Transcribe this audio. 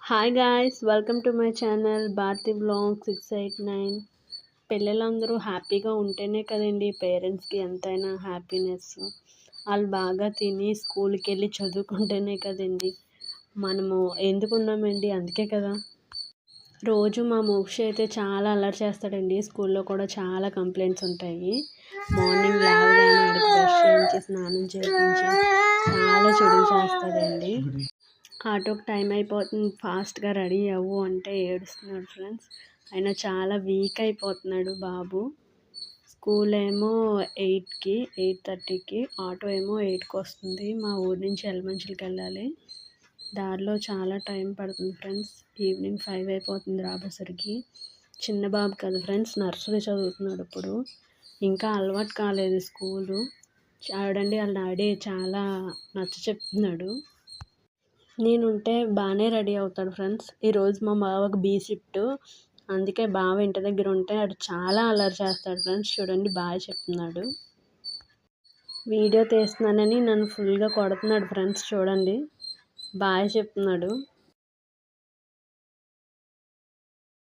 Hi guys, welcome to my channel Bharati vlog 689. పిల్లలందరూ హ్యాపీగా ఉంటేనే కదండి పేరెంట్స్కి ఎంతైనా హ్యాపీనెస్. వాళ్ళు బాగా తిని స్కూల్కి వెళ్ళి చదువుకుంటేనే కదండి మనము ఎందుకున్నామండి. అందుకే కదా రోజు మా మోక్షి అయితే చాలా అల్లరి చేస్తాడండి. స్కూల్లో కూడా చాలా కంప్లైంట్స్ ఉంటాయి. మార్నింగ్ లేవగానే ఆడికి బ్రష్ చేయించి స్నానం చేయించి చాలా చెడులు చేస్తాడండి. ఆటోకి టైం అయిపోతుంది, ఫాస్ట్గా రెడీ అవ్వు అంటే ఏడుస్తున్నాడు ఫ్రెండ్స్. ఆయన చాలా వీక్ అయిపోతున్నాడు బాబు. స్కూల్ ఏమో 8కి 8:30కి, ఆటో ఏమో 8కి వస్తుంది. మా ఊరి నుంచి ఎలమంచిలికి వెళ్ళాలి. దారిలో చాలా టైం పడుతుంది ఫ్రెండ్స్. ఈవినింగ్ 5 అయిపోతుంది రాబోసరికి. చిన్న బాబు కదా ఫ్రెండ్స్, నర్సరీ చదువుతున్నాడు ఇప్పుడు. ఇంకా అలవాటు కాలేదు స్కూలు. చూడండి వాళ్ళ డాడీ చాలా నచ్చ చెప్తున్నాడు. నేనుంటే బాగానే రెడీ అవుతాడు ఫ్రెండ్స్. ఈరోజు మా బావకు బీ షిఫ్ట్, అందుకే బావ ఇంటి దగ్గర ఉంటే ఆడు చాలా అల్లరి చేస్తాడు ఫ్రెండ్స్. చూడండి బాగా చెప్తున్నాడు. వీడియో తీస్తున్నానని నన్ను ఫుల్గా కొడుతున్నాడు ఫ్రెండ్స్. చూడండి బాగా చెప్తున్నాడు.